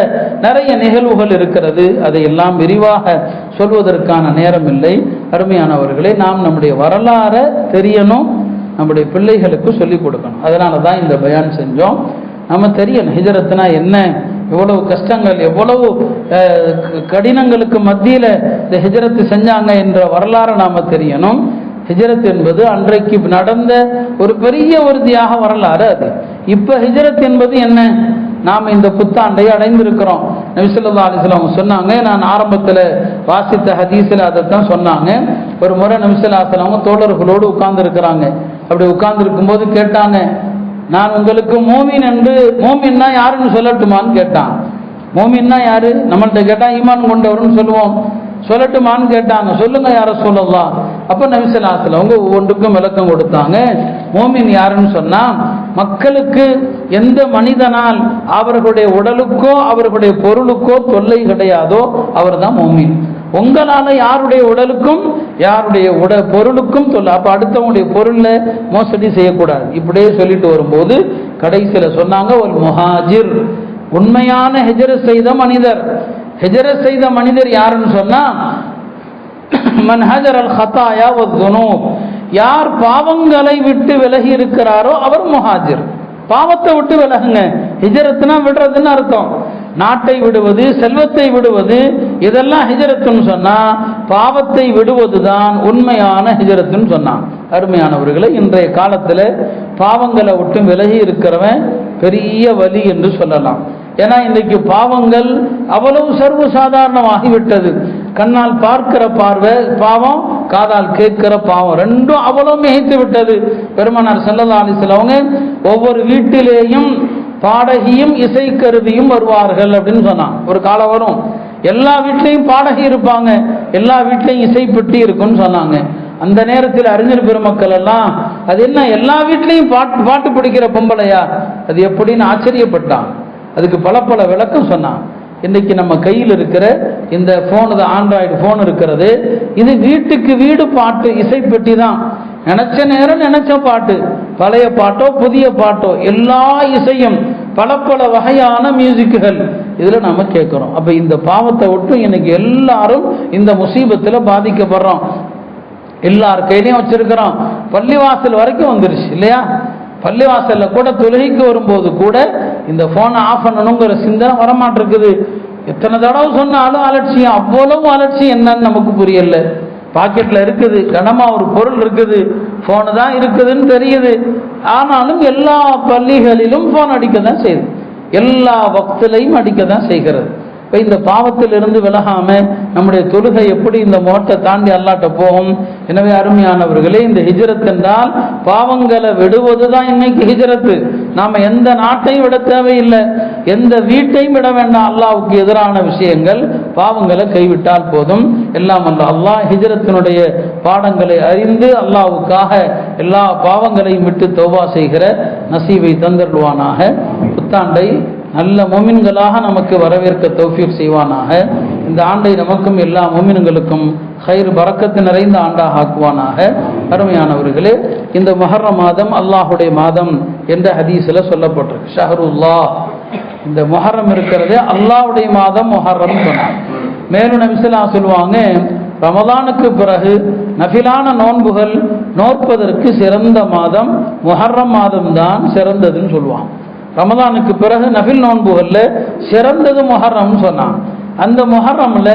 நிறைய நிகழ்வுகள் இருக்கிறது. அதையெல்லாம் விரிவாக சொல்வதற்கான நேரம் இல்லை. அருமையானவர்களே, நாம் நம்முடைய வரலாறை தெரியணும், நம்முடைய பிள்ளைகளுக்கு சொல்லிக் கொடுக்கணும். அதனால தான் இந்த பயான் செஞ்சோம். நம்ம தெரியணும் ஹிஜ்ரத்னா என்ன, எவ்வளவு கஷ்டங்கள், எவ்வளவு கடினங்களுக்கு மத்தியில் இந்த ஹிஜ்ரத் செஞ்சாங்க என்ற வரலாறு நாம தெரியணும். ஹிஜ்ரத் என்பது அன்றைக்கு நடந்த ஒரு பெரிய ஒரு தியாக வரலாறு. அது இப்ப ஹிஜ்ரத் என்பது என்ன, நாம் இந்த புத்தாண்டை அடைந்திருக்கிறோம். நபி ஸல்லல்லாஹு அலைஹி வஸல்லம் சொன்னாங்க, நான் ஆரம்பத்தில் வாசித்த ஹதீஸில் அதைத்தான் சொன்னாங்க. ஒரு முறை நபி ஸல்லல்லாஹு அலைஹி வஸல்லம் தோழர்களோடு உட்கார்ந்து இருக்கிறாங்க. அப்படி உட்கார்ந்து இருக்கும்போது கேட்டாங்க, நான் உங்களுக்கு மோமின்னா யாருன்னு சொல்லட்டுமான்னு கேட்டான். மோமின்னா யாரு, நம்மள்கிட்ட கேட்டா ஈமான் கொண்டவர்னு சொல்லுவோம், சொல்லட்டுமான்னு கேட்டாங்க. சொல்லுங்க யார சொல்லலாம். அப்ப நபி ஸல்லல்லாஹு அலைஹி வஸல்லம் ஒவ்வொன்றுக்கும் விளக்கம் கொடுத்தாங்க. மோமின் யாருன்னு சொன்னா, மக்களுக்கு எந்த மனிதனால் அவர்களுடைய உடலுக்கோ அவர்களுடைய பொருளுக்கோ தொல்லை கிடையாதோ அவர் தான் மோமின். உங்களால யாருடைய உடலுக்கும் யாருடைய பொருளுக்கும் தொல்லை, அப்ப அடுத்தவங்களுடைய பொருள்ல மோசடி செய்யக்கூடாது. இப்படியே சொல்லிட்டு வரும்போது கடைசியில சொன்னாங்க, ஒரு முஹாஜிர், உண்மையான ஹிஜ்ரத் செய்த மனிதர். ஹிஜ்ரத் செய்த மனிதர் யாருன்னு சொன்னா, மன் ஹஜரல் ஹதாயா வதுனூப், யார் பாவங்களை விட்டு விலகி இருக்கிறாரோ அவர் முஹாஜிர். பாவத்தை விட்டு விலகுங்க. ஹிஜ்ரத்னா விடுறதுன்னு அர்த்தம். நாட்டை விடுவது, செல்வத்தை விடுவது, இதெல்லாம் ஹிஜ்ரத்துன்னு சொன்னா பாவத்தை விடுவது தான் உண்மையான ஹிஜ்ரத்துன்னு சொன்னான். அருமையானவர்களை, இன்றைய காலத்துல பாவங்களை விட்டு விலகி இருக்கிறவன் பெரிய வலி என்று சொல்லலாம். ஏன்னா இன்றைக்கு பாவங்கள் அவ்வளவு சர்வசாதாரணமாகிவிட்டது. கண்ணால் பார்க்கிற பார்வை பாவம், காதால் கேட்கிற பாவம், ரெண்டும் அவ்வளவு மிகைத்து விட்டது. பெருமானார் ஸல்லல்லாஹு அலைஹி வஸல்லம் ஒவ்வொரு வீட்டிலேயும் பாடகியும் இசைக்கருவியும் வருவார்கள் அப்படின்னு சொன்னான். ஒரு காலம் வரும், எல்லா வீட்லையும் பாடகி இருப்பாங்க, எல்லா வீட்லையும் இசைப்பெட்டி இருக்கும்னு சொன்னாங்க. அந்த நேரத்தில் அறிஞர் பெருமக்கள் எல்லாம், அது என்ன எல்லா வீட்லையும் பாட்டு பிடிக்கிற பொம்பளையா, அது எப்படின்னு ஆச்சரியப்பட்டான். அதுக்கு பல விளக்கம் சொன்னான். இன்னைக்கு நம்ம கையில் இருக்கிற இந்த போன், ஆண்ட்ராய்டு போன் இருக்கிறது, இது வீட்டுக்கு வீடு பாட்டு இசைப்பெட்டி தான். நினைச்ச நேரம் நினைச்ச பாட்டு, பழைய பாட்டோ புதிய பாட்டோ, எல்லா இசையும் பல வகையான மியூசிக்குகள் இதுல நம்ம கேட்கிறோம். அப்ப இந்த பாவத்தை விட்டு இன்னைக்கு எல்லாரும் இந்த முசீபத்துல பாதிக்கப்படுறோம். எல்லார் கையிலையும் வச்சிருக்கிறோம், பள்ளிவாசல் வரைக்கும் வந்துருச்சு இல்லையா. பள்ளிவாசல்ல கூட தொழுகைக்கு வரும்போது கூட இந்த போனை ஆஃப் பண்ணணுங்கிற சிந்தனை வரமாட்டிருக்குது. எத்தனை தடவை சொன்னாலும் அலட்சியம், அவ்வளவு அலட்சியம் என்னன்னு நமக்கு புரியல. பாக்கெட்ல இருக்குது, கனமா ஒரு பொருள் இருக்குது, போனு தான் இருக்குதுன்னு தெரியுது. ஆனாலும் எல்லா பள்ளிகளிலும் போன் அடிக்க தான் செய்யுது, எல்லா வக்திலையும் அடிக்க தான் செய்கிறது. இப்போ இந்த பாவத்திலிருந்து விலகாம நம்முடைய தொழுகை எப்படி இந்த மோட்டை தாண்டி அல்லாட்ட போகும்? எனவே அருமையானவர்களே, இந்த ஹிஜ்ரத் என்றால் பாவங்களை விடுவது தான் இன்னைக்கு ஹிஜ்ரத்து. நாம எந்த நாட்டையும் விட தேவையில்லை, எந்த வீட்டையும் விட வேண்டாம். அல்லாஹ்வுக்கு எதிரான விஷயங்கள், பாவங்களை கைவிட்டால் போதும். எல்லாம் அல்லாஹ் ஹிஜ்ரத்தினுடைய பாடங்களை அறிந்து அல்லாஹ்வுக்காக எல்லா பாவங்களையும் விட்டு தௌபா செய்கிற நசீவை தந்தருவானாக. புத்தாண்டை நல்ல மோமின்களாக நமக்கு வரவேற்க தௌஃபீக் செய்வானாக. இந்த ஆண்டை நமக்கும் எல்லா மோமின்களுக்கும் ஹைர் பரக்கத்து நிறைந்த ஆண்டாக ஆக்குவானாக. அருமையானவர்களே, இந்த முஹர்ரம் மாதம் அல்லாஹுடைய மாதம் என்ற ஹதீஸில் சொல்லப்பட்டிருக்கு. ஷஹருல்லாஹ், இந்த முஹர்ரம் இருக்கிறதே அல்லாஹுடைய மாதம் முஹர்ரம் சொன்னாங்க. மேலும் நபி ஸல்லல்லாஹு அலைஹி வஸல்லம் சொல்லுவாங்க, ரமலானுக்கு பிறகு நஃபிலான நோன்புகள் நோற்பதற்கு சிறந்த மாதம் முஹர்ரம் மாதம் தான் சிறந்ததுன்னு சொல்லுவாங்க. ரமலானுக்கு பிறகு நஃபில் நோன்புகள்ல சிறந்தது முஹர்ரம்னு சொன்னான். அந்த முஹர்ரம்ல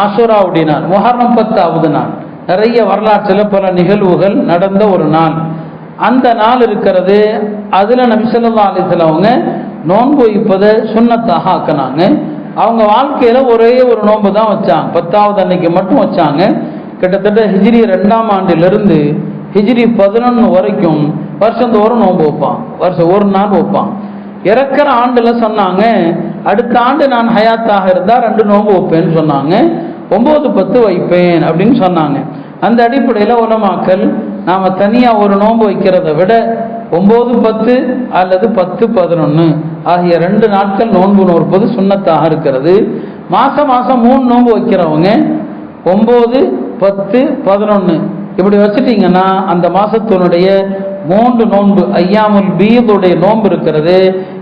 ஆஷுராவுடைய நாள், முஹர்ரம் 10வது நாள், நிறைய வரலாற்றில் பல நிகழ்வுகள் நடந்த ஒரு நாள். அந்த நாள் இருக்கிறது, அதுல நபி ஸல்லல்லாஹு அலைஹி வஸல்லம் அவங்க நோன்பு வைப்பதை சுன்னத்தாக ஆக்கினாங்க. அவங்க வாழ்க்கையில ஒரே ஒரு நோன்பு தான் வச்சாங்க, 10வது அன்னைக்கு மட்டும் வச்சாங்க. கிட்டத்தட்ட ஹிஜ்ரி 2ஆம் ஆண்டிலிருந்து ஹிஜ்ரி 11 வரைக்கும் வருஷந்தோறும் நோன்பு வைப்பான், வருஷம் ஒரு நாள் வைப்பான். இறக்கிற ஆண்டுல சொன்னாங்க, அடுத்த ஆண்டு நான் ஹயாத்தாக இருந்தா 2 நோன்பு வைப்பேன்னு சொன்னாங்க. 9, 10 வைப்பேன் அப்படின்னு சொன்னாங்க. அந்த அடிப்படையில் உலமாக்கள் நாம தனியா ஒரு நோன்பு வைக்கிறத விட 9, 10 அல்லது 10, 11 ஆகிய 2 நாட்கள் நோன்பு நோற்பது சுன்னத்தாக இருக்கிறது. மாசம் 3 நோன்பு வைக்கிறவங்க 9, 10, 11 இப்படி வச்சுட்டீங்கன்னா அந்த மாசத்தினுடைய 3 நோன்பு ஐயாமுல் பீதுடைய நோன்பு இருக்கிறது,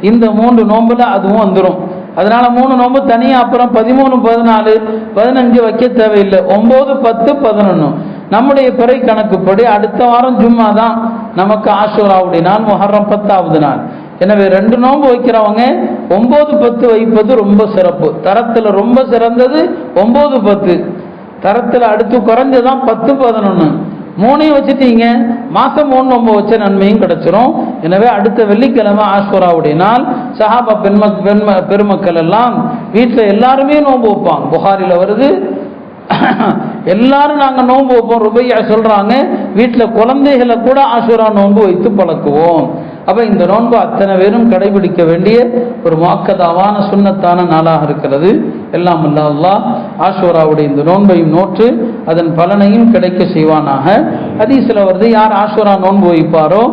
இந்த 3 நோன்புல அதுவும் வந்துடும். அதனால 3 நோன்பு தனியா அப்புறம் 13, 14, 15 வைக்க தேவையில்லை. 9, 10, 11 நம்முடைய பிறை கணக்குப்படி அடுத்த வாரம் ஜும்மா தான் நமக்கு ஆஷூராவுடைய நாள், முஹர்ரம் 10வது நாள். எனவே 2 நோன்பு வைக்கிறவங்க 9, 10 வைப்பது ரொம்ப சிறப்பு. தரத்துல ரொம்ப சிறந்தது 9, 10, தரத்துல அடுத்து குறைஞ்சதான் 10, 11. 3ஐயும் வச்சுட்டீங்க, மாசம் 3 நோன்பு வச்ச நன்மையும் கிடைச்சிரும். எனவே அடுத்த வெள்ளிக்கிழமை ஆஷூராவுடைய நாள் சஹாபா பெருமக்கள் எல்லாம் வீட்டில் எல்லாருமே நோன்பு வைப்பாங்க. புகாரில வருது, எல்லாரும் நாங்க நோன்பு வைப்போம். ருபையா சொல்றாங்க, வீட்டில் குழந்தைகளை கூட ஆஷூரா நோன்பு வைத்து பழக்குவோம். அப்ப இந்த நோன்பு அத்தனை பேரும் கடைபிடிக்க வேண்டிய ஒரு முஅக்கதாவான சுன்னத்தான நாளாக இருக்கிறது. எல்லாம் அல்லாஹ் ஆஷூராவுடைய இந்த நோன்பையும் நோற்று அதன் பலனையும் கிடைக்க செய்வானாக. ஹதீஸ்ல வருது, யார் ஆஷூரா நோன்பு வைப்பாரோ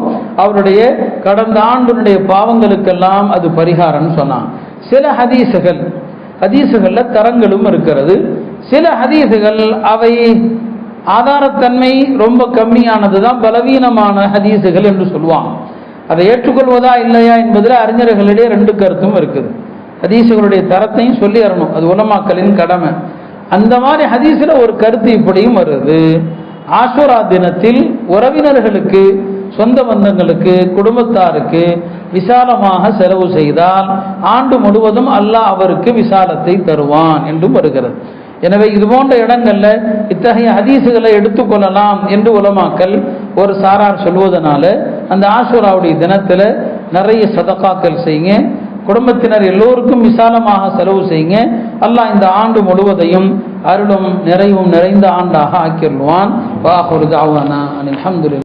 அவருடைய கடந்த ஆண்டினுடைய பாவங்களுக்கெல்லாம் அது பரிகாரம்னு சொன்னான். சில ஹதீஸுகள்ல தரங்களும் இருக்கிறது. சில ஹதீஸுகள் அவை ஆதாரத்தன்மை ரொம்ப கம்மியானது தான், பலவீனமான ஹதீஸுகள் என்று சொல்லுவாங்க. அதை ஏற்றுக்கொள்வதா இல்லையா என்பதில் அறிஞர்களிடையே 2 கருத்தும் இருக்குது. ஹதீஸுகளுடைய தரத்தையும் சொல்லி வரணும், அது உலமாக்களின் கடமை. அந்த மாதிரி ஹதீஸில் ஒரு கருத்து இப்படியும் வருது, ஆஷூரா தினத்தில் உறவினர்களுக்கு, சொந்த பந்தங்களுக்கு, குடும்பத்தாருக்கு விசாலமாக செலவு செய்தால் ஆண்டு முழுவதும் அல்லாஹ் அவருக்கு விசாலத்தை தருவான் என்றும் வருகிறது. எனவே இது போன்ற இடங்கள்ல இத்தகைய ஹதீஸுகளை எடுத்துக்கொள்ளலாம் என்று உலமாக்கள் ஒரு சாரார் சொல்வதனால அந்த ஆஷூராவுடைய தினத்துல நிறைய சதகாக்கள் செய்யுங்க, குடும்பத்தினர் எல்லோருக்கும் விசாலமாக செலவு செய்யுங்க. அல்லாஹ் இந்த ஆண்டு முழுவதையும் அருளும் நிறைவும் நிறைந்த ஆண்டாக ஆக்கிடுவான். வாஹிரு தஅவானா அல்ஹம்துலில்லாஹ்.